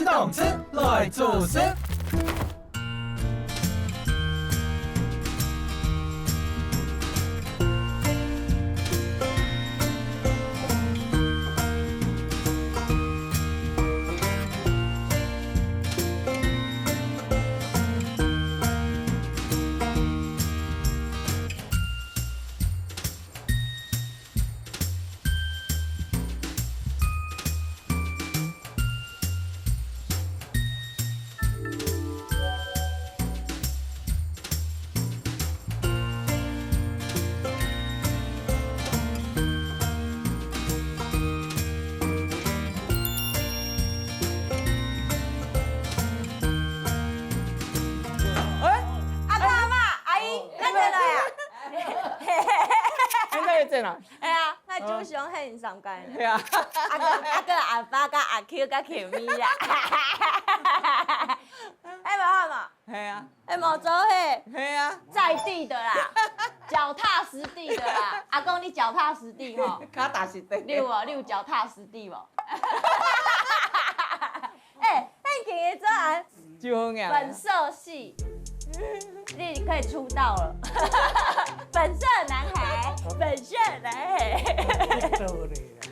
动吃来做事。哎呀，那就想很上街呢。系啊，阿爸甲阿 Q 甲 Q 咪啦。哎，无好嘛？系啊，哎，毛周嘿，系啊，在地的啦，脚踏实地的啦。阿公，你脚踏实地吼？脚踏实地。你有脚踏实地无？哎，咱今日做安就好呀。本色系。你可以出道了，本色男孩，本色男孩。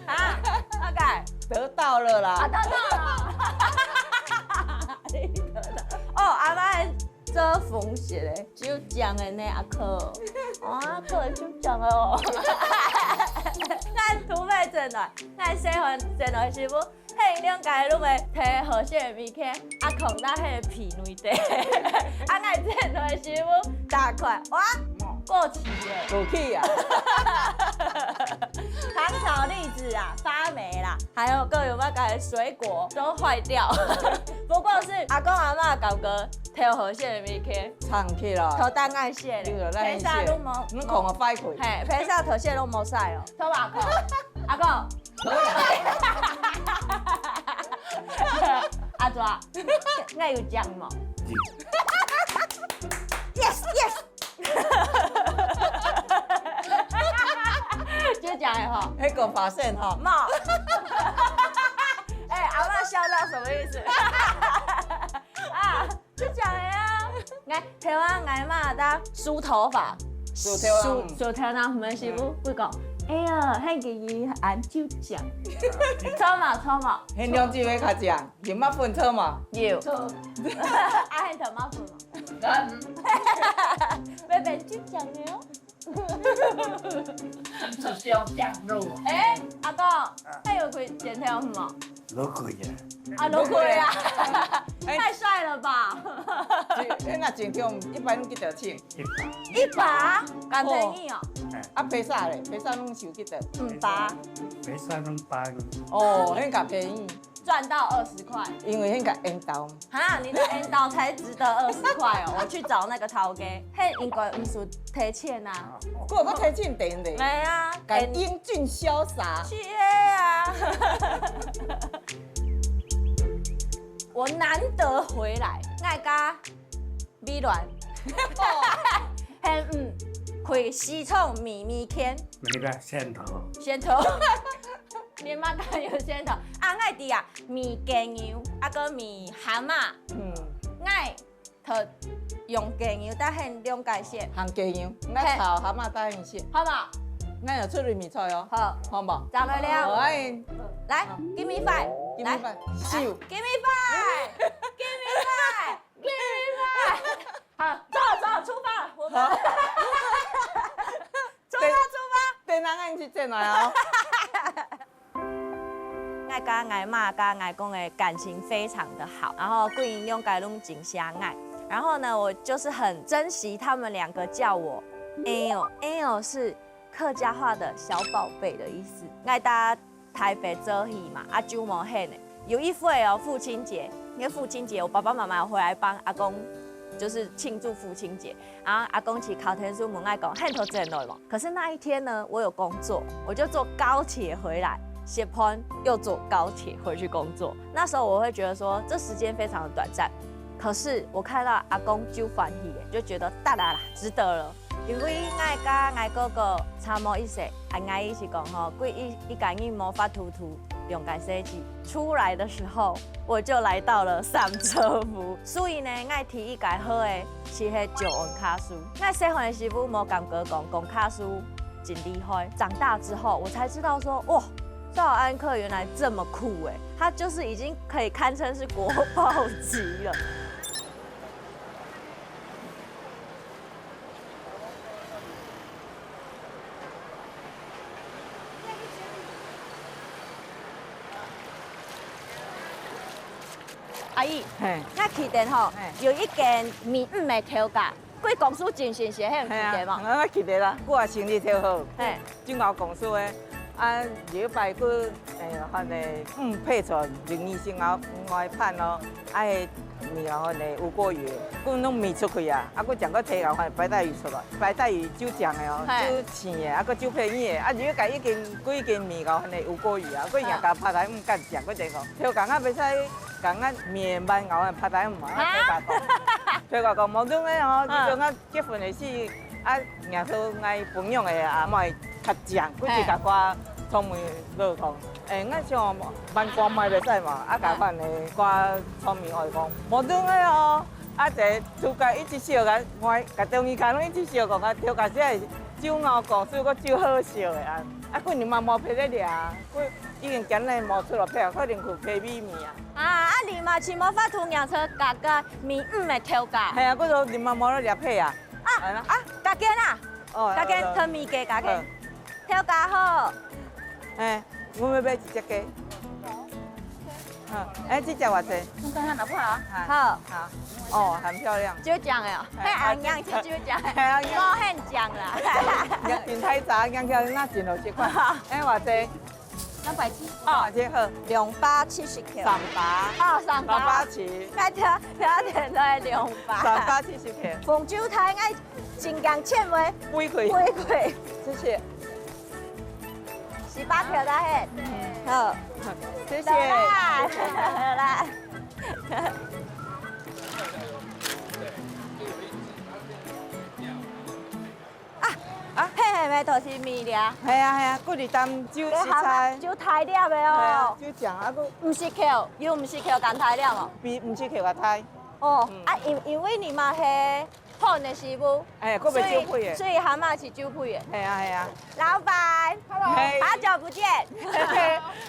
啊，大概得到了啦。得到了。你得到。哦，阿妈做风雪的，就讲的呢，阿克。阿克就讲的哦。咱土匪阵来，咱细汉阵来是不？迄两家拢会摕好些的物件，放到迄个皮内底，咱阵来是不？打开，哇，过期了，过去啊。糖炒栗子啊，发霉啦，还有各有那个水果都坏掉。不过是阿公阿嬷感觉摕好些的物件，藏起来。头单爱卸的，披萨拢无，你看我摆开。嘿，披萨头卸拢无晒哦，头马口，阿公。阿抓，我有奖吗 ？Yes yes。就讲的哈，迄个发现哈。冇。哎，阿妈笑到什么意思？啊，就讲的呀。哎，台湾阿妈当梳头发，梳头发，门师傅会讲。哎呀，迄个伊按手酱，搓嘛。迄两只要较酱，盐麻粉搓嘛。有。啊，迄头麻粉嘛。要变手酱的哦。是小酱肉。哎，阿公，还有开剪条吗？都可以啊。啊，都可以啊。太帅了吧！迄若剪条，一般几多钱？100，咁便宜哦。啊，披萨咧，披萨拢收几多？500。披萨拢8。哦，迄个便宜。赚到20块。因为迄个烟刀。哈，你的烟刀才值得20块哦！我去找那个头家，迄应该唔是提钱啊。我有搁提钱tiền咧。系啊，英俊潇洒。是啊。我难得回来，爱甲美鸾，开西创米米圈。那个线头。你妈敢有先头？啊，爱滴啊，米鸡牛，啊个米蛤蟆，爱特用鸡牛搭馅两界线，含鸡牛，爱炒蛤蟆搭馅线，好嘛？咱有出入米菜哦，好无？找个了。好，来 ，give me five， give me five，秀 ，give me five，give me five，give me five， 好，走，出发，我们，出发，等人俺去进来哦。爱甲爱妈甲爱公的感情非常的好，然后贵人用改拢真相爱。然后呢，我就是很珍惜他们两个叫我 L 是客家话的小宝贝的意思。爱搭台北做戏嘛，阿舅无hen的。有一回哦，父亲节，因为父亲节我爸爸妈妈回来帮阿公。就是庆祝父亲节，然后阿公去考天书门爱讲很头真来嘛。可是那一天呢，我有工作，我就坐高铁回来，下班又坐高铁回去工作。那时候我会觉得说，这时间非常的短暂。可是我看到阿公就欢喜的，就觉得大啦啦，值得了。因为爱甲爱哥哥差不多一岁，爱伊是讲吼，贵一感应魔法图图用改设计出来的时候，我就来到了上车服。所以呢，爱提一改好的是迄九纹卡书。爱细汉的时候无感觉讲卡书真厉害，长大之后我才知道说，哇，赵安克原来这么酷哎，他就是已经可以堪称是国宝级了。阿姨，那起店吼有一间米的调价，贵公司真新鲜，迄样起店嘛。我起店啦，我也生意超好。嘿，金牛公司的，啊，礼拜去迄个配出02先后外判咯，啊，面后迄个无锅鱼，佮拢面出去啊，啊，佮将佮摕后迄白带鱼出来，白带鱼酒酱的哦，酒青的，啊，佮酒配面的，啊，如果家已经几间面后迄个无锅鱼啊，佮伊也甲拍台敢食，佮这个调工啊袂使。讲啊面慢熬啊，拍台唔啊，推我讲无种的吼，即种啊结婚的时，啊然后爱朋友的阿妹较酱，佮是甲我聪明落讲，我像慢光麦袂使嘛，啊甲饭的我聪明话讲，无种的哦，啊一个出街一直笑甲我，甲中医卡拢一直笑讲啊，调价只系酒熬公司个酒好笑的啊，啊几年嘛无配咧掠，已经今日无出来配，可能去配米面啊。啊，你嘛是无法度让出价格米的调价。系啊，嗰度你嘛无咧掠配啊。加减啊，加减汤米鸡加减，调价好。我要买一只鸡。这只偌济？你看看哪块啊？好。好。哦，很漂亮。就这样哦，那红样就这样，我很酱啦。面太杂，养起来那真好食款。偌济？270。哦，这好。270克。300。哦380。该调点都系200。370克。凤酒台爱精钢纤维。微块。谢谢。18克的嘿。好。谢谢。好啦。嘿，咪就是面了。系啊，佫是当酒食材。酒台料的哦。酒酱啊，佫。唔是扣，又唔是扣干台料哦。唔是扣个台。哦，因为你嘛係烘的師傅，佫袂酒配的。所以蛤蟆是酒配的。系啊。老板，好久不見。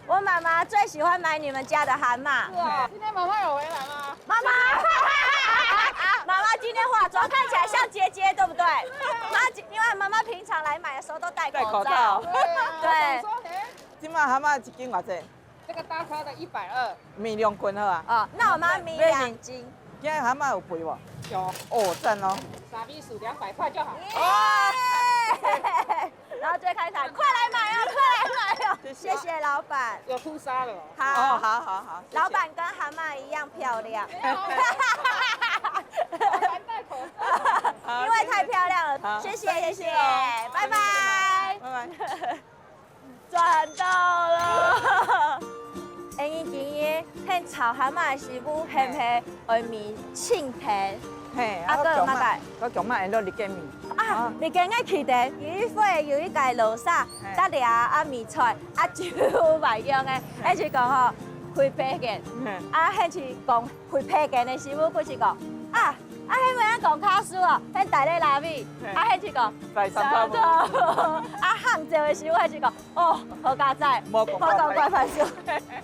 我妈妈最喜欢买你们家的蛤蟆。是啊，今天妈妈有回来吗？妈妈今天化妆看起来像姐姐，对不对？因为妈妈平常来买的时候都戴口罩。对。今麦蛤蟆一斤偌济？这个大颗的120。面2斤好啊。哦，那我妈米2斤。今天蛤蟆有肥无？有。哦，赞哦。傻逼数200块就好。然后就会开始喊，快来买啊，快来买啊！谢谢老板。有吐沙了。好。好。老板跟蛤蟆一样漂亮。因为太漂亮了，谢谢，拜拜。赚到了！因今日迄炒蛤蟆的师傅是唔是外面青田？嘿，啊，个嘛个？我强嘛会落日见面。啊，日见爱起的，鱼会有一个落沙，得俩啊米菜，啊酒卖用的，迄是讲吼开批件，啊迄是讲开批件的师傅，佫是讲迄个讲卡苏哦，迄大咧拉米，迄是讲在三头毛，杭州的师傅迄是讲好佳仔，无讲怪番薯，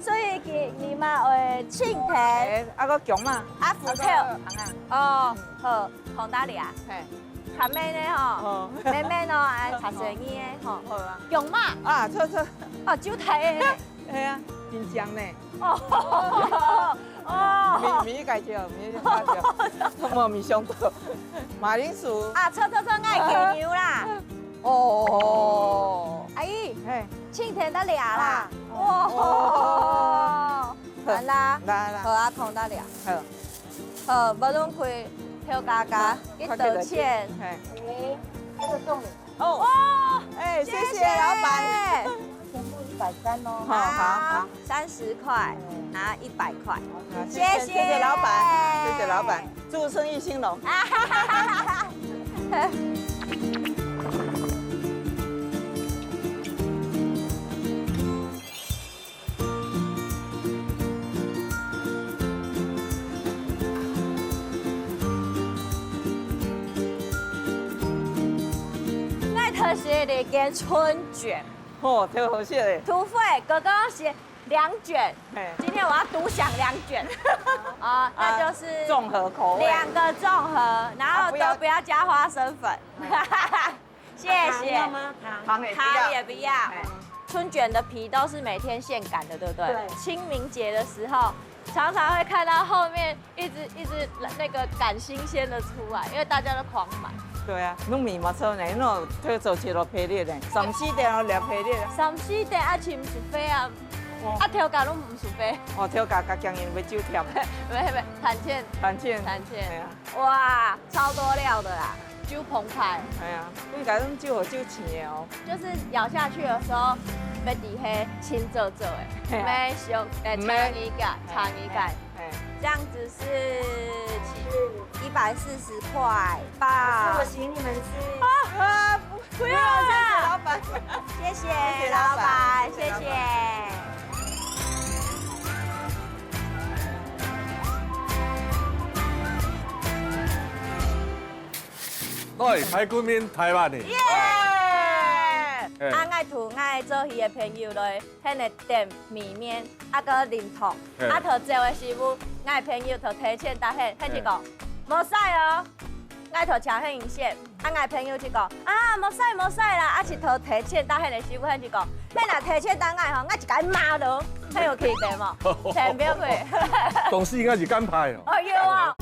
所以你嘛会青田，个强嘛，福跳，哦，好，红大利啊，下面呢吼，妹妹呢爱茶生意的吼，好啊，强嘛，错，哦，酒台的，系啊，真香呢，米介绍，米上多，马铃薯，错爱鸡牛啦，哦，阿姨，青田得俩啦，哇，来，好啊，红大利，好，无拢开。跳嘎嘎，一道歉。这个重点。谢谢老板。130哦。好好30块，然后100块。谢谢谢谢老板，谢谢老板，祝生意兴隆。爱特写的跟春卷，哦，超好吃的。土匪哥哥写2卷，嘿今天我要独享2卷。啊，那就是综合口味。 2个综合，然后都不要加花生粉。谢谢。糖也不糖要。也不要。春卷的皮都是每天现擀的，对不对？对清明节的时候，常常会看到后面一直那个赶新鲜的出来，因为大家都狂买。对啊，弄米嘛错呢，弄推做起落皮粒呢，3、4点哦粒皮粒。 3、4点啊，饲唔是飞啊，啊条架拢唔是飞，哦，挑价加姜盐要酒甜，没，产线，反正。产哎线呀，，哇，超多料的啦，酒澎湃，哎呀，你家种酒好酒青的哦。就是咬下去的时候，要底黑青皱皱的，嘿啊没熟，茶泥盖，茶泥盖。哎，这样子是140块吧？我请你们吃。啊，不要谢谢了，老板。谢谢谢老老板板，谢谢谢老板谢。对，排骨面台湾的。耶！嘿啊，爱涂爱做鱼的朋友咧，迄个点米面，啊个淋汤，嘿啊，头做的师傅，爱朋友头提前搭迄，迄一个无使哦，爱头请迄银线，啊爱朋友一个啊无使啦，啊是头提前搭迄个师傅迄一个，迄若提前搭爱吼，我一甲伊骂落，迄有气地无？千表会，董事应该是干派哦。哦有啊。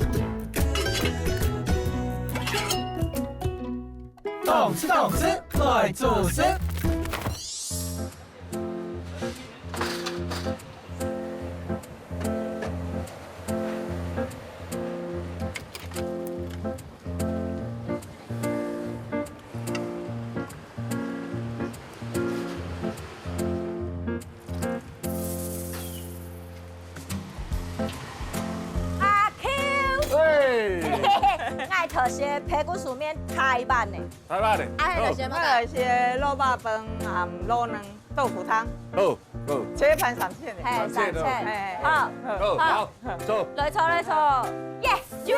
动吃动吃来做声。阿 Q，对，爱头些排骨酥面台版的，台湾的。啊迄个什么我来些肉霸饭、卤卵、豆腐汤，好，好，切盘3片的。嘿，三的千，哎好，好，好，走。来错，耶，酒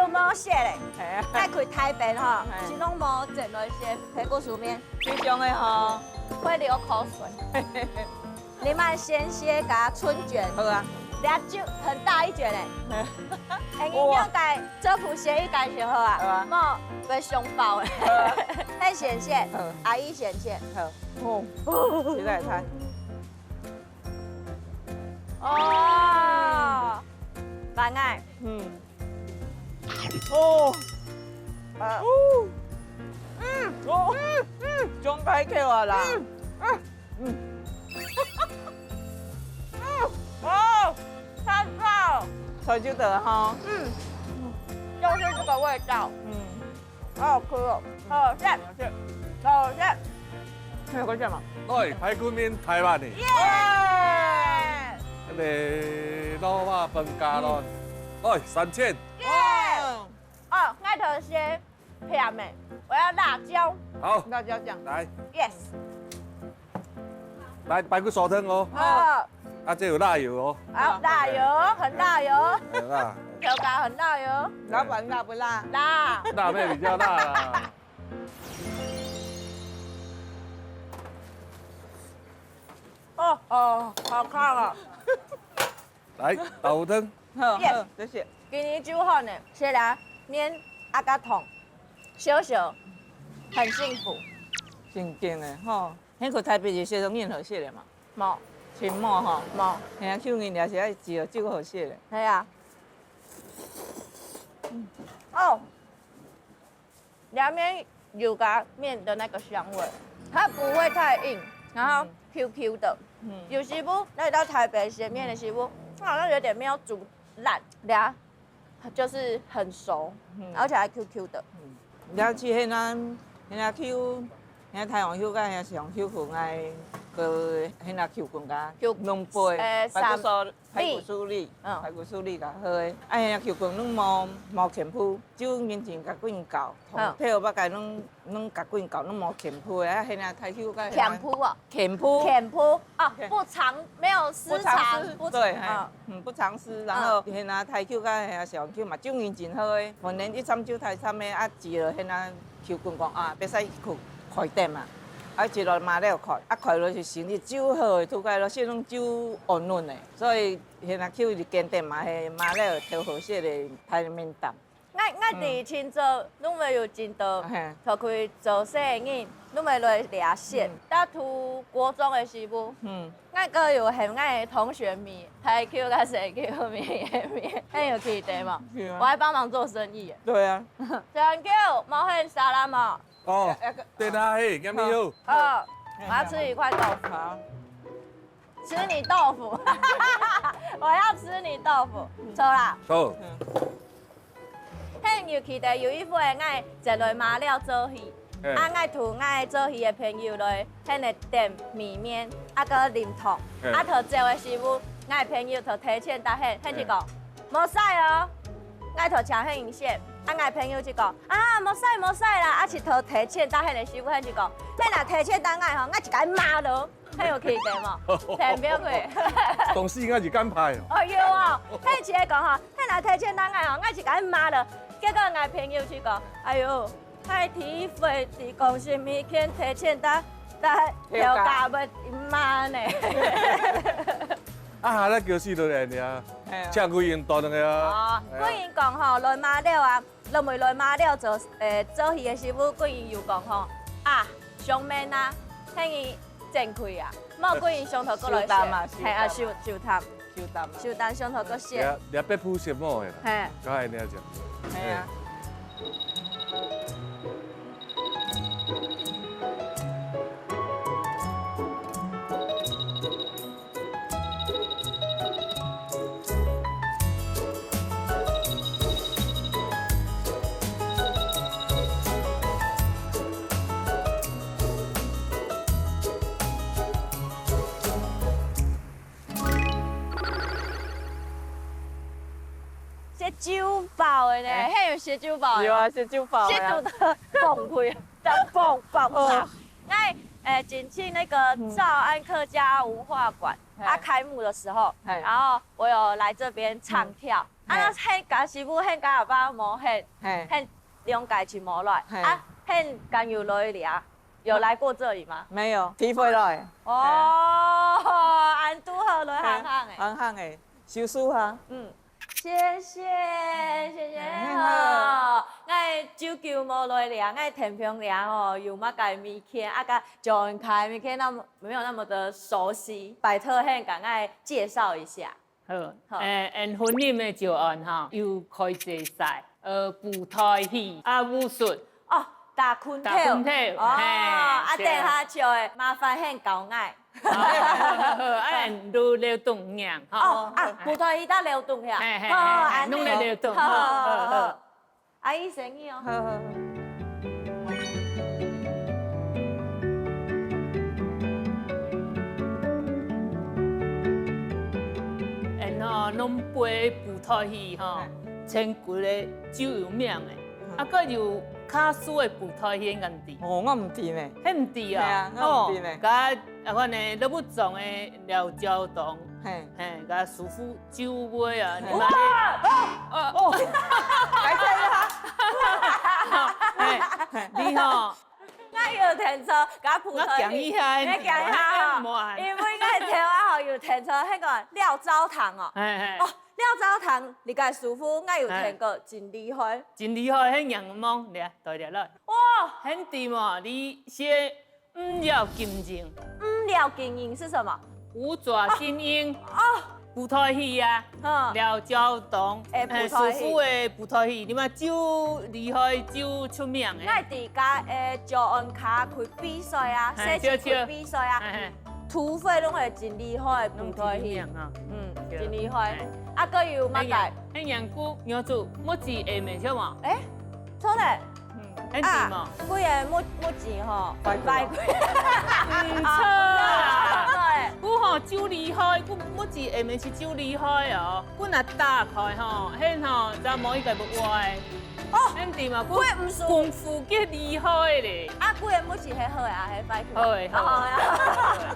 无写嘞，哎，爱开台北哈，嘿是拢无整了一些排骨酥面，最终的吼，会流口水。你们先先甲春卷，好啊。俩酒很大一卷嘞，哎，你要改这谱协议改就好好啊啊，莫被凶爆嘞。太显现好，阿姨显现。好，哦，现在菜，哦，番爱，哦，中排扣啊啦，哦，太棒了，菜就得哈，就是这个味道，好好吃哦，好好吃，好好吃，还有个什么？对，排骨面台湾的。耶！那个老爸饭加咯。对，3000。耶！哦，爱头些甜的，我要辣椒好，辣椒酱，来， ，yes，来排骨烧汤哦。好，啊，这有辣油哦。好，辣油，很辣油，有辣，调咖很辣油，老板辣不辣？辣。辣妹比较辣啦。哦，好看啊！来，豆腐汤。好， Yes 好，谢谢。今年酒好呢，虽然面阿甲痛，小小，很幸福。真正的吼，迄个台北是写成任何色的嘛，冇青末吼，冇，嘿啊，口音也是爱只酒好色的。系啊。哦，凉面有个面的那个香味，它不会太硬，然后 Q 的。有师傅来到台北写面的师傅，他好像有点没有煮烂，俩就是很熟，而且还 QQ 的。了去迄咱，迄口，迄台湾口甲迄上口口爱个迄那球棍甲球两杯，排骨酥、排骨粒酥粒，嗯排骨酥粒甲好诶。啊，迄那球棍拢无鉗铺，酒面前甲滚搞，嗯配合肉甲拢甲滚搞，拢无鉗铺诶。啊，迄那台球甲钳铺哦，鉗铺，钳铺哦，不长，没有不失常，湿，对，嗯不藏湿。然后迄那台球甲迄那小球嘛，酒面真好诶。反正一掺酒台掺诶，啊，治了迄那球棍讲啊，要使开店嘛。啊，一路麻了开，啊开落是生意酒好诶，拄开落些种酒温润诶，所以现在去一间店嘛，迄麻了调好些的排面淡。我伫清早，拢会有真多嘿头开做生意，拢会来掠线。搭读国中的时候，我个有很爱同学面，台 Q 甲谁 Q 面，很有气质嘛。我还帮忙做生意。对啊。Thank you，毛很沙拉嘛。哦，对啦，嘿，咁你好。好，我要吃一块豆腐。好。吃你豆腐，我要吃你豆腐，错啦。好。很有气质，有一份爱食落麻料做戏，爱涂爱做戏的朋友来，迄个店面面，啊个啉汤，啊头做的师傅，爱朋友头提前搭迄，迄是讲，无使哦，爱头请迄银线，啊爱朋友就讲，啊无使啦，啊是头提前搭迄个师傅，迄是讲，迄若提前搭爱吼，爱就甲伊骂落，很有气质嘛，听表过。公司应该是敢派哦。哦有哦，迄是个讲吼，迄若提前搭爱吼，爱是甲伊骂落。结果我朋友去讲，哎呦，太体费伫公司物件提前搭票价要慢呢。啊，咱叫死落来尔，请几人大两个啊？几人讲吼，来马了啊，拢未来马了做做戏的师傅，几人又讲吼，啊，上面啊，迄个正开啊，莫几人上头过来写，系啊，收单上头过写。掠别铺什么的？嘿，搞系那只。系啊。酒爆的呢，迄有写酒爆的。有啊，是酒爆写啊。酒的崩溃，爆炸。那景庆那个兆安客家文化馆，它开幕的时候，然后我有来这边唱跳，啊，很甲师傅很甲阿爸无很两家去无来，啊，很敢有来俩，有来过这里吗？没有，体会来。哦，安拄好来行行的。行行的，修书哈。谢谢好，我酒酒无来量，我天平量哦，又冇改物件，啊个就开物件没有那么的熟悉，拜托很赶快介绍一下。好，婚姻的教案哈，有开祭赛，舞台戏，武术。哦，打昆跳。哦，啊等下笑的，麻烦很高矮。都流动样，哦啊，舞台戏搭流动呀，弄来流动，阿姨生意哦。好。拢陪舞台戏吼，千几个酒有名的，啊，佮有卡苏的舞台戏眼底。哦，我唔知呢。迄唔知啊，我唔知呢。甲款的老母种的廖椒糖，嘿，甲师傅酒杯啊，你哇！哦，来这你吼。我有停车，甲葡萄讲一下，你讲一下哦，因为我台湾吼有停车，迄个廖糟糖哦，廖糟糖，你家师傅我有听过，真厉害，真厉害，迄样么？来，对了来，哇，很对嘛，你写五料金睛，五料金睛是什么？五爪金鹰哦。舞台戏啊，廖椒糖，师傅的舞台戏，你嘛酒厉害，酒出名的。我伫家招安卡开比赛啊，写字开比赛啊，土匪拢会真厉害的舞台戏，真厉害。啊，佮有乜解？迄样古苗族，么子下面晓嘛？错嘞，很甜嘛。贵个木钱吼，拜贵。唔错啊！对，我吼酒厉害，我每次下面是酒厉害哦。我若打开吼，迄吼查某伊家要歪。哦，很甜嘛，贵唔输。功夫极厉害咧。啊，贵个木钱迄好啊，迄拜好诶，好诶。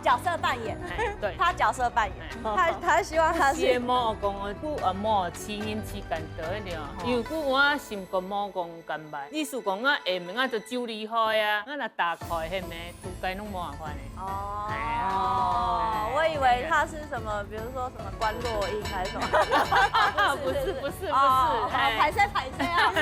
角色扮演，对，他角色扮演，他希望他是。某讲我古某起因起干得了，因为古我心肝某讲干歹，意思讲我下面我就酒厉害啊，我若打开迄面涂改拢无办法咧。哦，我以为他是什么，比如说什么关洛音还是什么。不是，好，排塞啊。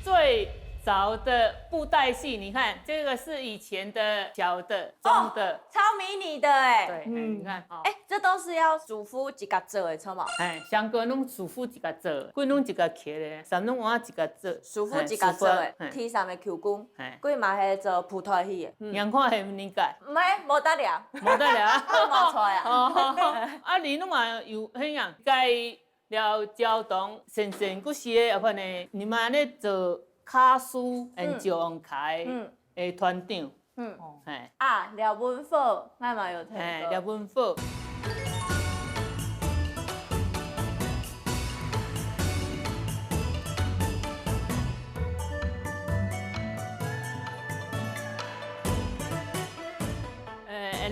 最早的布袋戏，你看这个是以前的小的、中的，超迷你的哎。对，你看，哎，这都是要主夫一个做的，错吗？上个拢师傅一个做，贵拢一个刻的，三拢我一个做，主夫一个做的，天上的 Q 公，贵嘛是做普通戏的。人看系唔理解，唔系，无得了，无得了，冇错啊。啊，你拢嘛有迄样，该了交通，先古时的款呢，你嘛咧做。卡苏跟赵王凯的团长，廖文福，我嘛有听过。廖文福。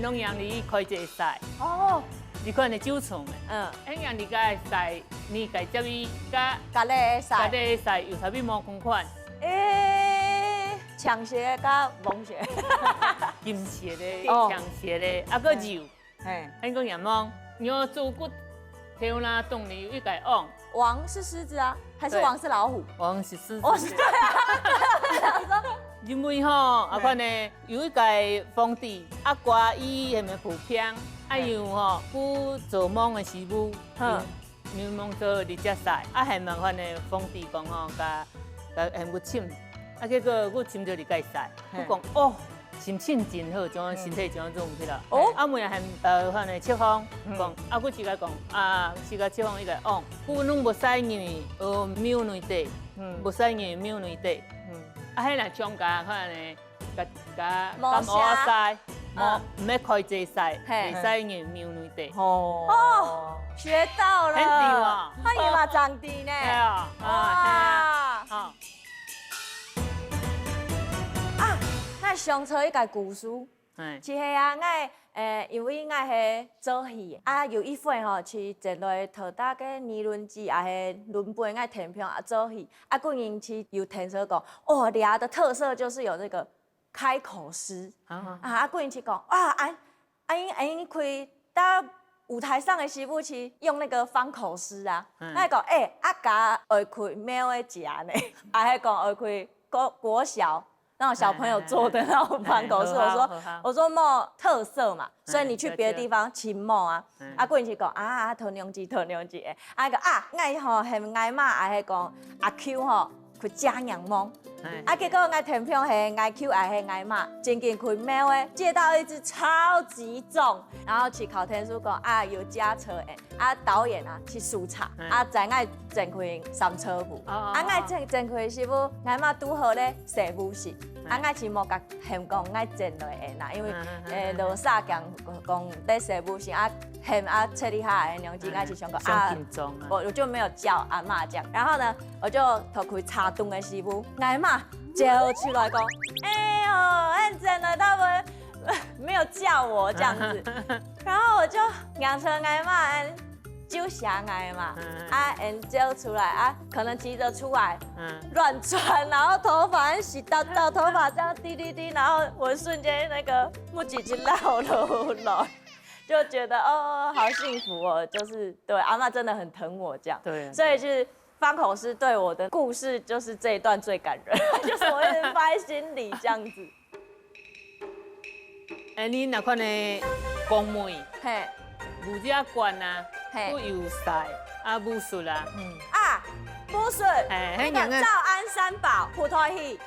拢让你开一个赛。哦。你看你酒厂的，迄样你个赛，你家接伊甲咧赛，咧赛有差别无同款。长鞋甲蒙鞋，金鞋的、长鞋的，啊个肉，迄个眼望，牛猪骨、条啦、冻里一改旺。王是狮子啊，还是王是老虎？王是狮子。哦，是对啊。因为吼，啊款呢有一个皇帝，啊歌伊下面普遍，啊样吼，古做梦的师傅，牛梦做二只赛，啊下面款呢皇帝讲吼，甲下我请。啊，结果我亲到你介赛，我讲哦，心情真好，种身体种种起来。哦，啊，每日喊的戚风讲，啊，我是甲讲啊，是甲戚风伊个讲，我拢无使硬苗内底，无使硬苗内底。啊，迄若庄家可能呢，甲磨赛，唔要开济赛，袂使硬苗内底。哦，学到了。很甜哦，他伊嘛长甜呢。对啊，哇，好。我上初迄个故事，是迄啊，因为我迄做戏，啊有一份吼是坐落桃搭个年轮机，啊迄轮杯我填票啊做戏，啊过年去有听说讲，哦，俩的特色就是有那个开口诗，啊过年去讲，啊因开搭舞台上的师傅去用那个方口诗啊，那讲甲会开猫的食呢，啊迄讲会开国小。那种小朋友做的那种方口诗，我说莫特色嘛，所以你去别的地方请莫啊，啊过去讲啊头娘子，啊个爱吼很爱嘛，啊迄讲阿 Q 吼去假娘梦，啊结果爱填票系爱 Q 爱系爱嘛，真紧开猫诶，借到一只超级重，然后去考天书讲啊有加车诶，啊导演啊去苏查，啊再爱整开三车部，啊爱整开师傅爱嘛拄好咧洗武士。啊，爱是莫甲嫌讲爱整落下啦，因为罗萨讲在洗武士啊，嫌切厉害的娘子爱是想讲我就没有叫阿嬷这样，然后呢，我就偷开茶顿的师傅，阿嬷叫出来讲，哎呦，很整了，他们没有叫我这样子，然后我就养成阿嬷。就狭隘嘛，揪出来啊，可能急着出来，乱穿，然后头发洗到头发这样滴，然后我瞬间那个木屐就落落来，就觉得哦，好幸福哦，就是对阿嬷真的很疼我这样，对，所以就是方口诗对我的故事就是这一段最感人，就是我一直放在心里这样子。你那款的公妹，嘿，武家馆啊。不有赛啊，武术啦，武术，那个赵安三宝普通戏，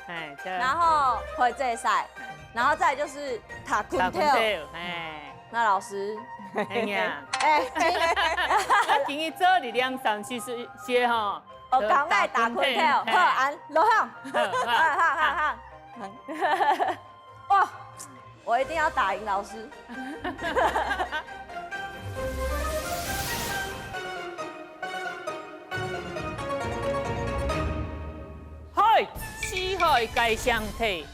然后会这赛，然后再就是塔昆跳，那老师，哎呀，哎，啊，今日做力量上其实些吼，我刚爱打困跳，好，安落向，好，哇，我一定要打赢老师。海四海皆相体，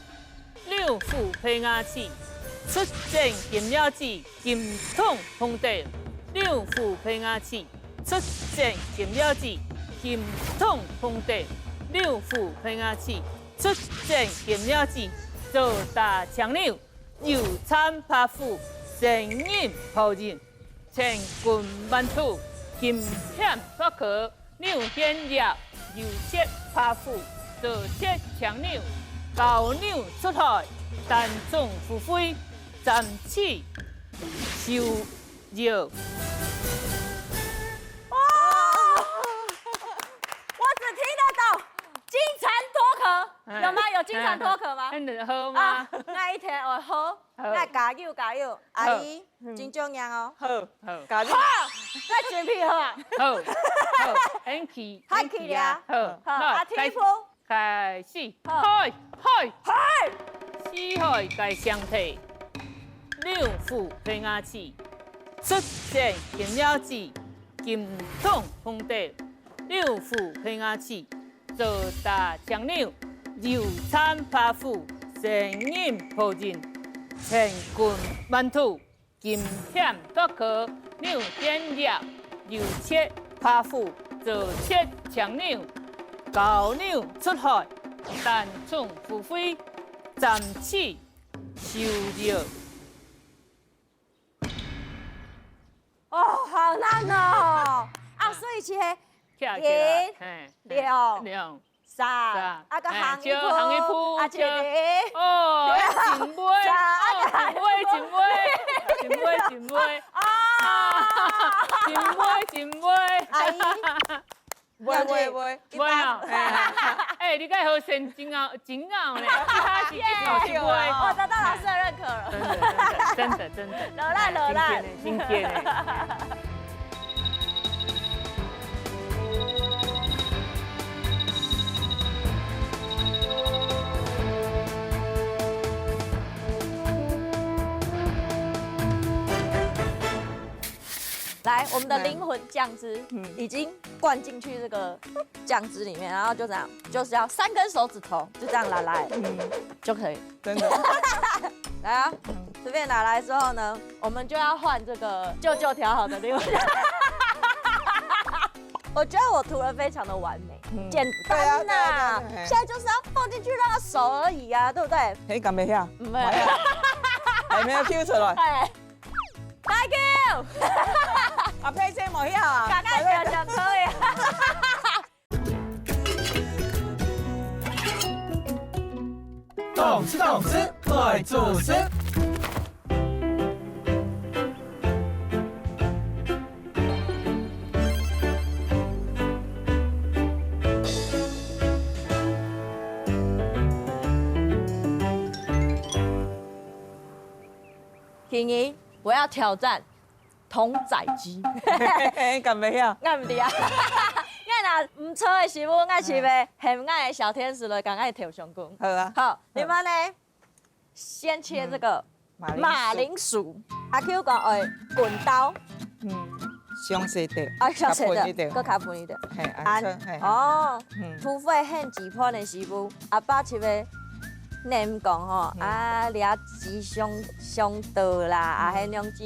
六府平安起，出征金了子，金通红地。六府平安起，出征金了子，金通红地。六府平安起，出征金了子，做大强扭，又参拍虎，神人仆人，千军万土，金险脱壳，扭天了，又切拍虎。做切强扭，高扭出海，单中浮飞，展翅收肉。哇！我只听得懂金蝉脱壳，有吗？有金蝉脱壳吗？很好吗？那一天我好，那加油加油，阿姨真重要哦。好，好，加油，那全皮好啊。好，好，演起，还可以啊。好，好，啊，踢步。开始，好海，嗨！四海皆相体，六府平安起，出征金了子，金通红地。六府平安起，做大强扭，又参拍虎，神人仆人，千军万土，金险脱壳，扭天了，又切拍虎，做切强扭。高扭出海，单冲浮飞，展翅收肉。哦，好难哦！啊，所以是两三，啊个行一铺，啊一个，哦，真买，真买，啊，真买，阿姨。买啊！哎，你该好神真熬呢，其他是一头一尾。我得到老师的认可了。真的。热烂。今天呢。来，我们的灵魂酱汁已经灌进去这个酱汁里面，然后就这样，就是要3根手指头就这样拿来，就可以。真的。来啊，随便拿来之后呢，我们就要换这个舅调好的灵魂酱。我觉得我涂得非常的完美，简单呐。现在就是要放进去让它熟而已啊，对不对？迄敢袂晓？唔会，还没有 Q 出来。Thank you。啊，佩姐冇晓啊。刚刚就可以。懂吃懂吃，快做事。婷宜，我要挑战童仔机。敢袂晓？我唔对啊，我若唔错的时候，我是要很爱的小天使了，赶快跳上棍。好啊。好，你们呢？先切这个马铃薯，阿 Q 讲会滚刀，详细点。啊，小切的，点。搁较分一点。嘿，安。哦，土匪很基本的时候，阿爸是要。念讲吼，啊，掠吉凶德啦，啊，还两字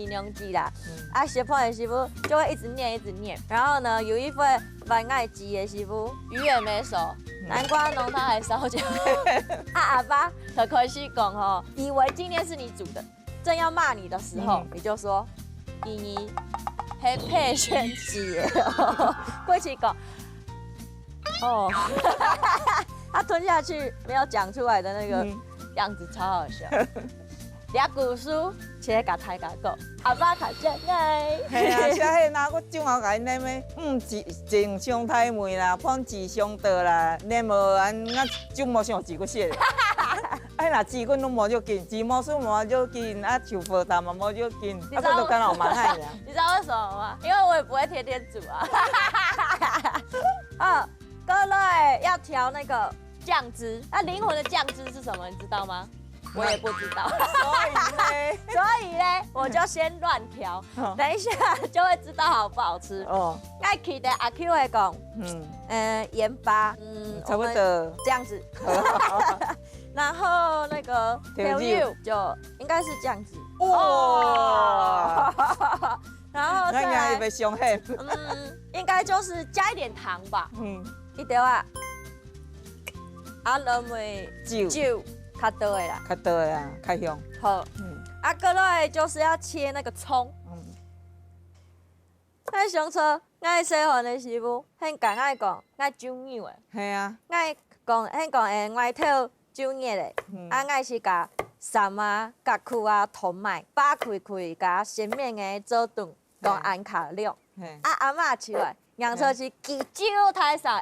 啦，啊，小朋友的师傅就会一直念，然后呢，有一份蛮爱鸡的师傅，鱼也没熟，南瓜浓汤还烧焦，啊，阿爸可开始讲吼，以为今天是你煮的，正要骂你的时候，你就说，依依，黑配先鸡哦，过去讲，哦。他吞下去没有讲出来的那个样子超好笑。俩古书切甲太甲讲，阿爸卡真爱。系啊，写迄那我正好甲伊念的，正相太妹啦，反吉相道啦，念无安，我就无想字个写。哎，若鸡阮拢无少紧，鸡毛丝无少紧，啊豆腐蛋嘛无少紧，啊，佮都干老蛮爱呀。你知道为什么吗？因为我也不会天天煮啊。各位要调那个酱汁，那灵魂的酱汁是什么？你知道吗？我也不知道。所以呢，我就先乱调，等一下就会知道好不好吃。哦，爱记得阿 Q 会讲，盐巴，差不多这样子。然后那个调料就应该是这样子。哇！然后再来，被伤害。应该就是加一点糖吧。一条啊，认为酒较多的啦，较多的啦，较香。好，过来就是要切那个葱。爱上车，爱细汉的师傅，很讲爱讲爱酒酿的。系啊。爱讲很讲会外头酒酿的，爱是甲鳝啊、甲蛄啊、同埋扒开，甲鲜面的做炖，讲按卡料。阿嬷手的，洋车是鸡酒太少。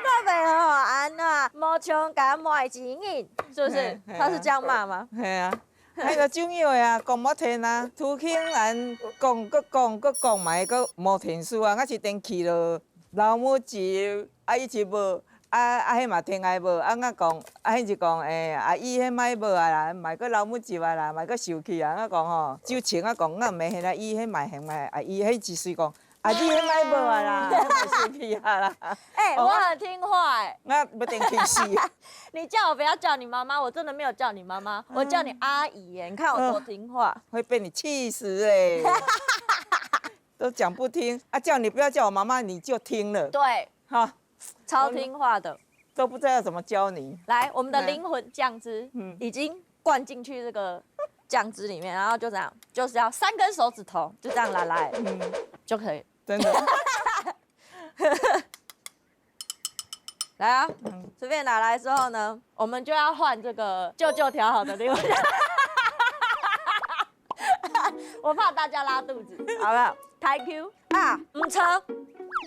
那袂好安啊，无像甲卖钱银，是不是？他是这样骂吗？系啊，那个酒酿的啊，讲无停啊，拄轻人讲，搁讲嘛，搁无停输啊，我是电去了，老母鸡啊，伊是无，迄嘛听爱无，我讲，迄是讲阿姨迄卖无啊啦，卖个老母鸡啊啦，卖个受气啊，我讲吼，酒钱我讲，我毋免迄个伊迄卖阿姨迄是随讲。阿弟迄买无啊啦，买生气啊啦！我很听话我要电气死。你叫我不要叫你妈妈，我真的没有叫你妈妈，我叫你阿姨耶。你看我多听话。会被你气死哎！都讲不听啊，叫你不要叫我妈妈，你就听了。对，哈，超听话的。都不知道要怎么教你。来，我们的灵魂酱汁已经灌进去这个酱汁里面，然后就这样，就是要3根手指头，就这样来，就可以。真的，来啊！随便拿来之后呢，我们就要换这个舅舅调好的灵魂酱。我怕大家拉肚子，好不好？太 Q 啊！唔错，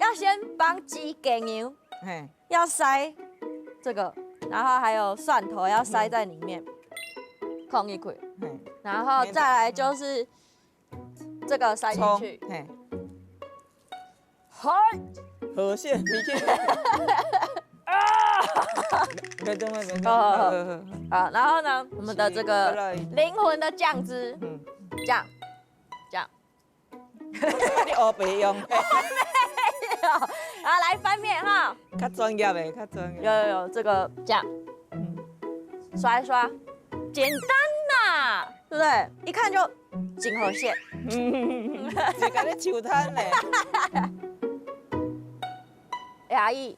要先帮鸡给牛，要塞这个，然后还有蒜头要塞在里面，控一块，然后再来就是这个塞进去。嗨，河蟹，你去。别动了，别动了。好，然后呢，我们的这个灵魂的酱汁，这样。你学白用。没有，然后来翻面哈。较专业的，较专业。有这个这样，刷一刷，简单呐，对不对？一看就金河蟹。是甲你手摊嘞。阿姨，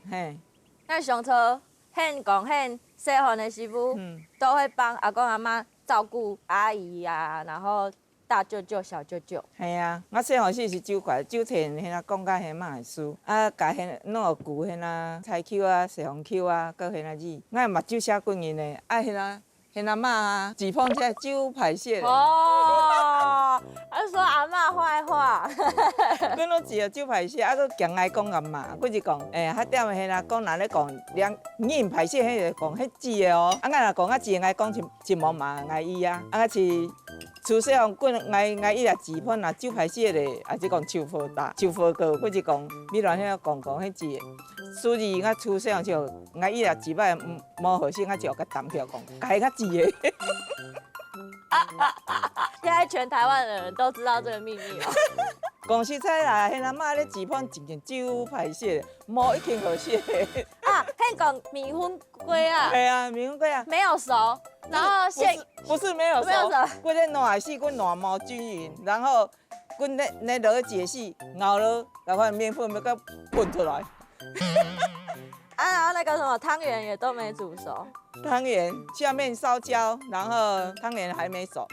那上车很讲很细汉的师傅，都会帮阿公阿妈照顾阿姨啊，然后大舅舅、小舅舅。系啊，我细汉时是酒馆，酒田迄那讲甲迄嘛会输，甲迄弄有旧迄那菜球啊、西红球啊，搁迄那字，我目睭写滚印的，迄那嘛只碰这酒排泄。哦，他说阿嬷坏话。阮拢只酒排泄，搁强爱讲阿嬷，阮是讲，迄点的迄那讲，若咧讲饮排泄，迄个讲迄字的哦。我若讲真爱讲一毛嘛爱伊啊，我是厝细汉滚爱伊也字碰，若酒排泄咧，也是讲手佛大、手佛哥，阮是讲你乱遐讲迄字的。所以我厝细汉就爱伊也字摆无好心，我就甲淡票讲，改较字的。现在全台湾的人都知道这个秘密了。讲实在啦，迄阿妈咧煮饭一件酒排泄，无一定好食。啊，迄讲米粉粿啊。对啊，米粉粿啊。没有熟，然后不是没有熟，我咧烂死，我烂毛均匀，然后我咧落去解细，熬了，然后面粉要甲滚出来。然后那个什么汤圆也都没煮熟。汤圆下面烧焦，然后汤圆还没熟。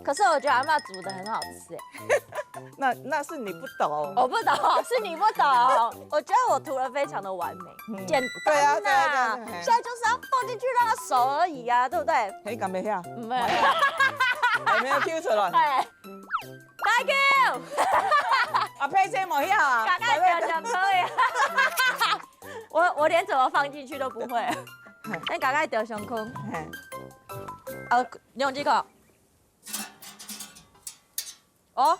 可是我觉得阿嬷煮的很好吃哎。那是你不懂。我不懂，是你不懂。我觉得我涂的非常的完美，简单呐。现在就是要放进去让它熟而已啊，对不对？你敢没下？没有，还没有 Q 出来。Thank you。啊，配色冇下啊。刚刚讲可以。我连怎么放进去都不会。你赶快掉上空，嘿，用这个。哦，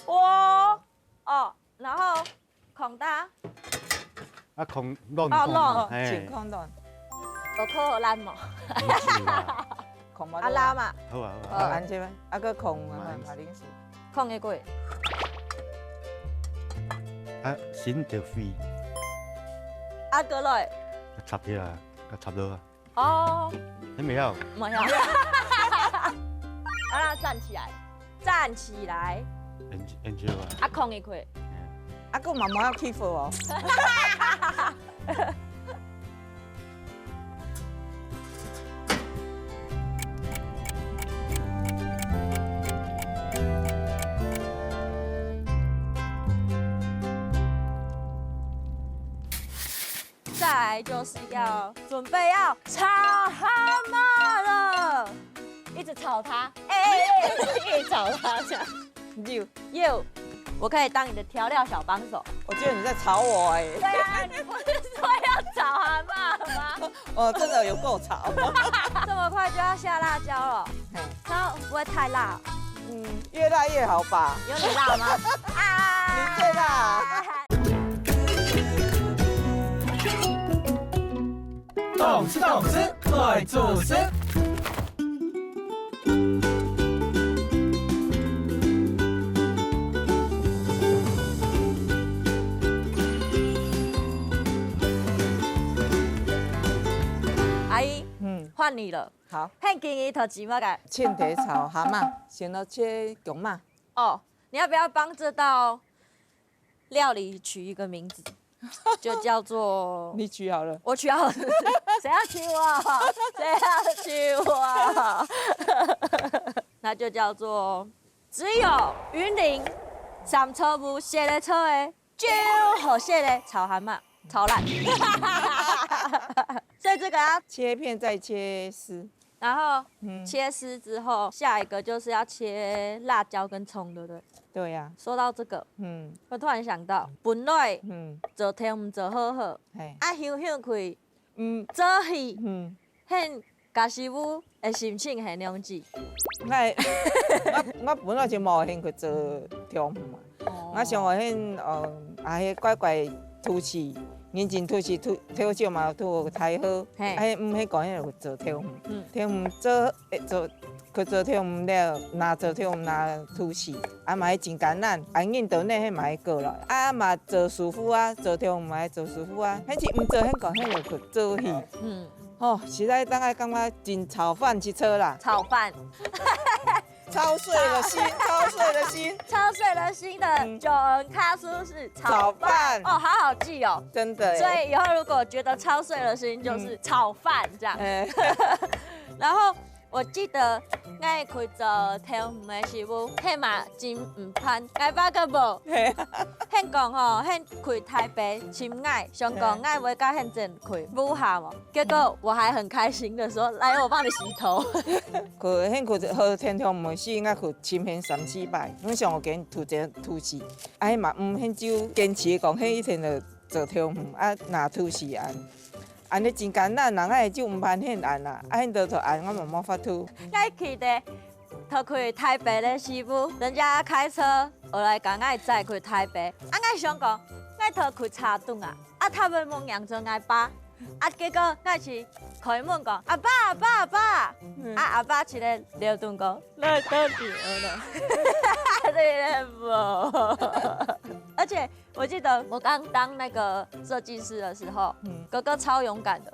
哇，哦，然后空打，啊，空乱哦乱哦，嘿情况乱，有靠咱嘛，没事啦，空嘛啊拉嘛，好啊好哦，啊，安这边，啊个空啊，马铃薯，空的过，啊，先就飞，啊过来，插起来，甲插落啊，哦，你没有？没有，啊让他站起来，站起来，研究啊，啊空的过，啊个妈妈要欺负我，再来就是要准备要炒蛤蟆了，一直炒它，一直炒它这样。六，哟，我可以当你的调料小帮手。我觉得你在吵我哎，对啊，你不是说要炒蛤蟆吗？哦，真的有够吵，这么快就要下辣椒了，嘿，它不会太辣？越辣越好吧？有你辣吗？啊，你最辣。动次动次来做事。阿姨，换你了。好，很建议头前要改凊茶炒蛤蟆，先要切姜嘛，哦。你要不要帮这道料理取一个名字？就叫做你取好了。我取好了，谁要取我？谁要取我？那就叫做只有云林上车不写的车的，就好写的炒蛤蟆，超烂。所以这个要，切片再切丝，然后切丝之后，下一个就是要切辣椒跟葱，对不对？对呀，说到这个，我突然想到，本来做天唔做好好，嘿，啊香香开，做戏，很家师傅的心情很两致。我本来就无兴趣做汤嘛，我上回迄乖乖吐司，人参吐司挑少嘛吐太好，迄讲迄个做汤汤去做汤了，拿做汤拿吐司，嘛迄真简单，硬倒内迄嘛会过来，嘛做师傅啊，做汤嘛会做师傅啊，迄是毋做迄讲迄个去做戏，哦，实在当下感觉真炒饭之车啦，炒饭，操碎了心，操碎了心，操碎了心的九恩卡苏是炒饭哦，好好记哦，真的。所以以后如果觉得操碎了心，就是炒饭这样。然后我记得我开做汤的师傅，迄嘛真唔潘，我捌个无。迄讲吼，迄开台北深爱，上讲爱买到迄阵开武汉嘛，结果我还很开心的说，来我帮你洗头。去好天汤唔死，我去深煸3-4摆，我上有间吐一吐司，迄嘛迄就坚持讲，迄一天就做汤拿吐司安尼真简单，人爱就唔攀很按啦，迄倒按我嘛冇法度。我去的，他开台北的师傅，人家开车我来讲，爱载开台北，我想讲，我头开茶顿啊，他们问杨庄爱爸，结果我是开门讲阿爸阿爸阿爸，阿爸一个刘顿讲，来到底了，对不？而且我记得我刚当那个设计师的时候，哥哥超勇敢的，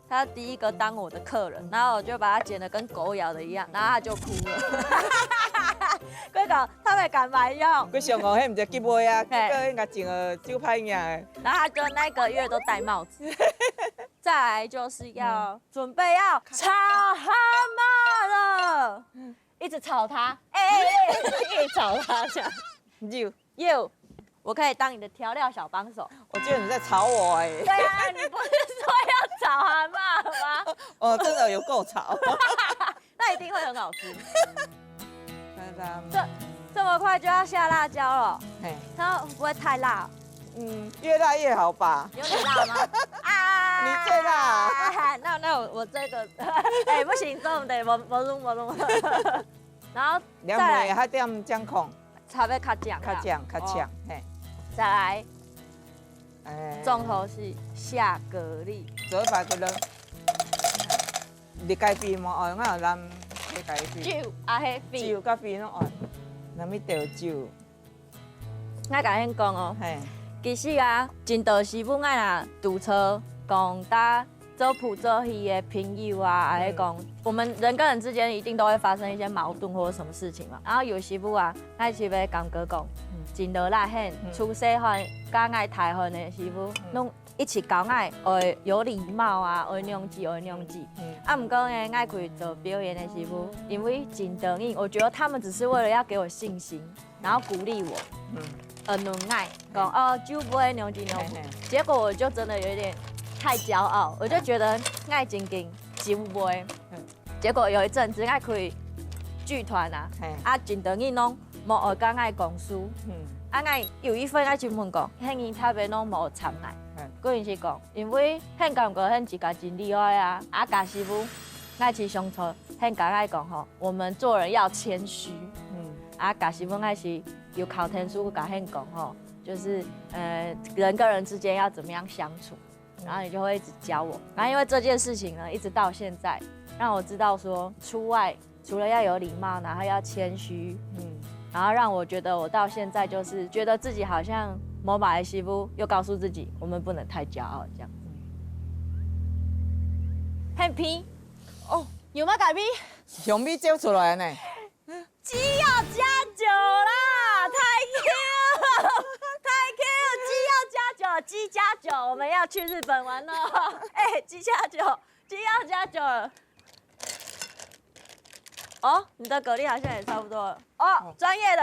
他第一个当我的客人，然后我就把他剪得跟狗咬的一样，然后他就哭了。佢讲他们敢买用，佢上我迄毋知吉尾啊，结果迄个整个就歹样诶。然后他就那个月都戴帽子。再来就是要准备要炒蛤蟆了，一直炒它，一直炒它这样。you，我可以当你的调料小帮手。我觉得你在吵我哎。对啊，你不是说要炒蛤蟆吗？哦，真的有够吵。那一定会很好吃。这么快就要下辣椒了，它不会太辣？越辣越好吧。有你辣吗？啊！你最大。那我这个，哎，不行，这种得我弄。然后再两枚来，还点姜控，差要较酱，较酱，较酱，嘿。再来，哎重头戏下蛤蜊，做法个咯，你该肥嘛，哦，我有咱去该肥，酒啊迄肥，酒甲肥拢爱，那么调酒，我甲恁讲哦，嘿，其实啊，真多时阮爱若堵车，讲搭做谱做戏的朋友啊，还是讲我们人跟人之间一定都会发生一些矛盾或者什么事情嘛。然后有时候啊，爱是要感觉讲，真落力很，出细汉甲爱台湾的师傅，拢一起教爱会有礼貌啊，会娘子。啊，毋过呢，爱开做表演的师傅，因为真得意，我觉得他们只是为了要给我信心，然后鼓励我，能爱讲哦，酒杯娘子。结果我就真的有一点太骄傲，我就觉得爱真劲酒杯。结果有一阵子爱开剧团啊，真得意拢无学讲爱讲书，爱有一份爱专门讲，迄年他边拢无参来。个人是讲，因为很感觉很自家真厉害啊！家师傅爱是上错，很敢爱讲吼，我们做人要谦虚。家师傅爱是有考天书甲很讲吼，就是人跟人之间要怎么样相处，然后你就会一直教我。然后因为这件事情呢，一直到现在，让我知道说出外除了要有礼貌，然后要谦虚，然后让我觉得我到现在就是觉得自己好像。某把的师傅又告诉自己，我们不能太骄傲，这样。很皮哦，有没有改变？香米照出来呢。鸡要加酒啦，太 Q， 鸡要加酒，鸡加酒，我们要去日本玩了。哎，鸡加酒，鸡要加酒了。哦，你的蛤蜊好像也差不多了。哦，专业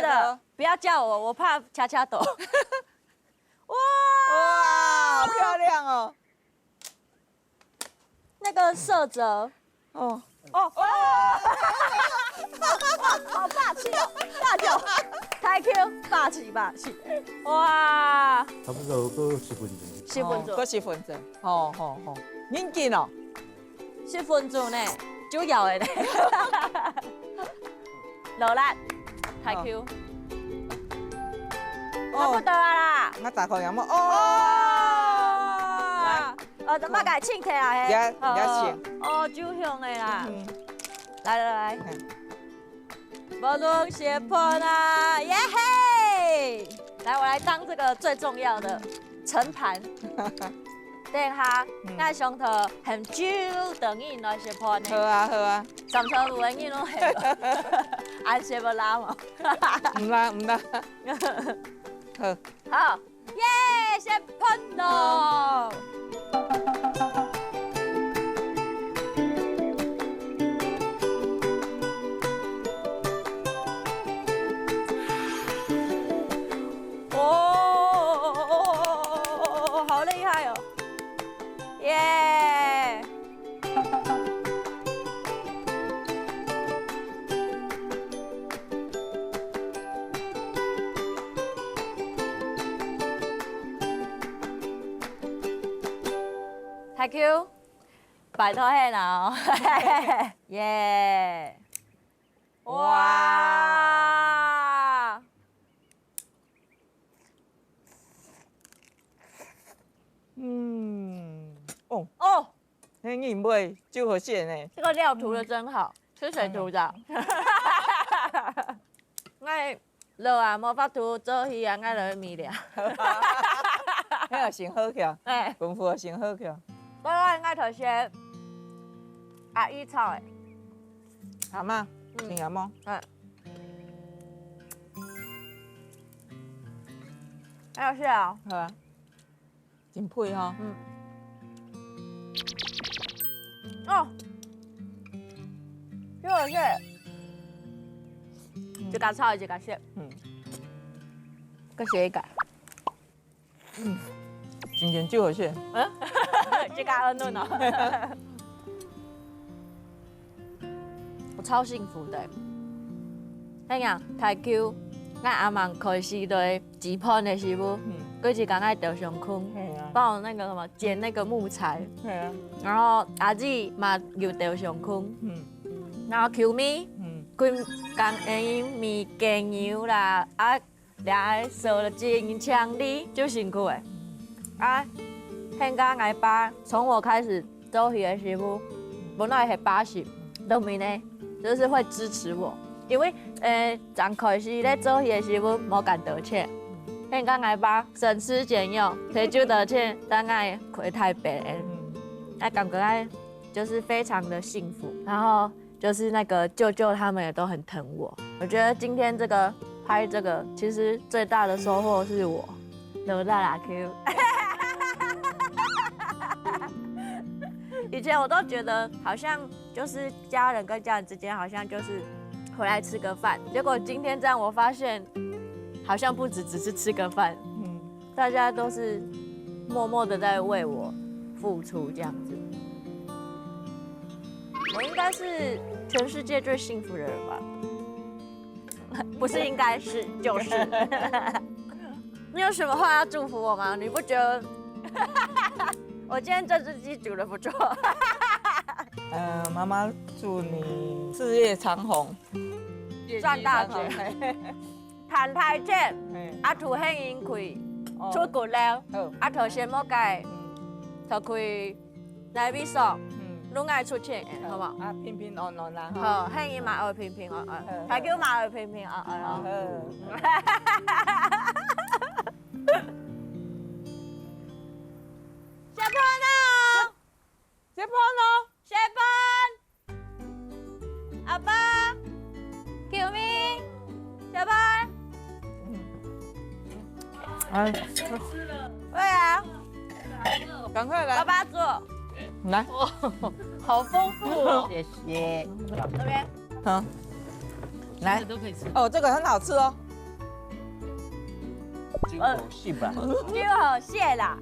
的，不要叫我，我怕掐掐抖。哇，好漂亮哦！那个色泽，哦，好霸气哦，大酒，太 Q， 霸气，哇，差不多个10分钟。 10分钟，搁10分钟，好，恁紧哦10分钟呢，就要的呢。落力，太 Q， 差不多啦。我大概有冇？怎么改清起来？也清。哦，酒香的啦。来，无论斜坡啦，耶嘿！来，我来当这个最重要的盛盘。等下，我上头很酒等于那些坡呢。好啊。上头有人拢系，安些要拉嘛？唔拉。好，耶，先喷咯。哦，好厉害哦！耶！太 Q， 拜托嘿啦！耶！哇！哦，迄硬尾就好鲜呢。这个料涂的真好，是谁涂的？我落啊，无法涂做戏啊，我落去面了。迄个先好起，哎，功夫先好起。我应该头先阿姨炒的，好嘛，听下么？还有是啊，好啊，真配哈。哦，就是一个炒一个蟹，个蟹一个，真正就好鲜。一个很嫩哦。我超幸福的。那样太 Q，我阿妈开始对吉盘的师傅，规一工爱钓上空，嘿啊，帮我那个什么捡那个木材，嘿啊，然后阿姊嘛又钓上空，然后 Q 咪，规工因米羹油啦，啊，俩烧了金枪哩，就辛苦诶。啊，现家挨爸从我开始做鱼的时候，本来是80，都没呢，就是会支持我，因为刚开始咧做鱼的时候无敢得钱。现在挨爸省吃俭用，摕少得钱，但爱开太白，哎，感觉爱就是非常的幸福。然后就是那个舅舅他们也都很疼我。我觉得今天这个拍这个，其实最大的收获是我留在啦 Q。以前我都觉得好像就是家人跟家人之间好像就是回来吃个饭，结果今天这样我发现。好像不只是吃个饭，大家都是默默的在为我付出这样子。我应该是全世界最幸福的人吧？不是，应该是，就是。你有什么话要祝福我吗？你不觉得？我今天这只鸡煮得不错。妈妈祝你事业长虹，赚大钱。赚大钱，啊，图很盈亏，出国了，啊，头先莫改，头开来比赛，拢爱出钱，好冇？啊，平平安安啦，好，很盈嘛爱平平安安，台球嘛爱平平安安咯。下班了，下班了，下班，阿爸，救命，下班。哎，对啊，赶快来，爸爸做，来，好丰富哦。谢谢。这边，好，来，都可以吃。哦，这个很好吃哦。金口细吧。就好谢啦。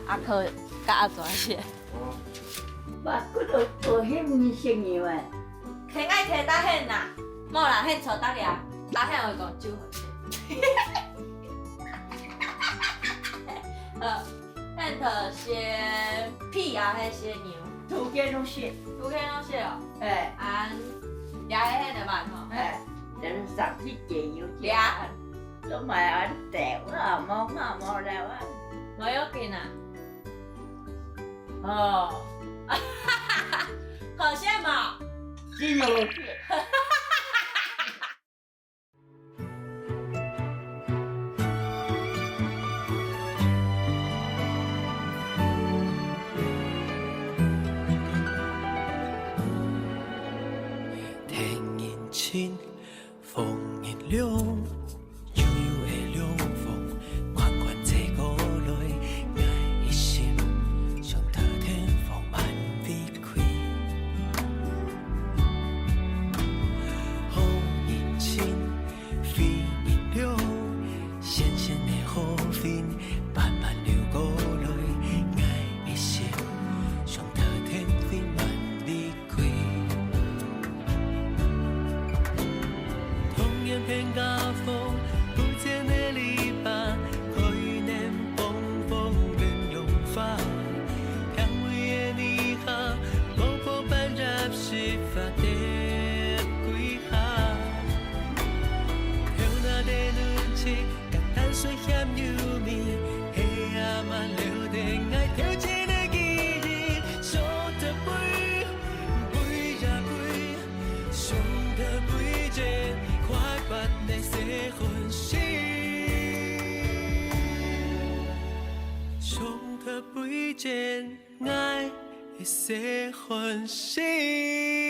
阿克甲阿蛇些，哇，嗰度做迄物生意诶，肯爱摕搭很呐，冇啦，很错搭俩，搭很会讲酒好些。很特些屁啊，还些牛，土鸡拢写，都可以弄些哦。哎按俩个很的慢吼，哎，但是上次解油俩都买安掉啦，冇嘛冇来啊，冇要紧啊。哦，好羡慕。真有写。天然青，风然凉，悠悠的凉风，款款坐过来，我的心像特天放慢离开。风然青，飞然凉，咸咸的雨云慢慢流过来，我的心像特天飞慢离开。童年偏高峰，不见的篱笆，可与年风风跟用法，香味的泥哈，婆婆般入是发的归下，跳那的暖气，跟淡水咸油面，黑暗嘛留的爱跳起的记忆，想得飞，飞呀飞，想得飞着。快把那些魂心，伤得不见爱的些魂心。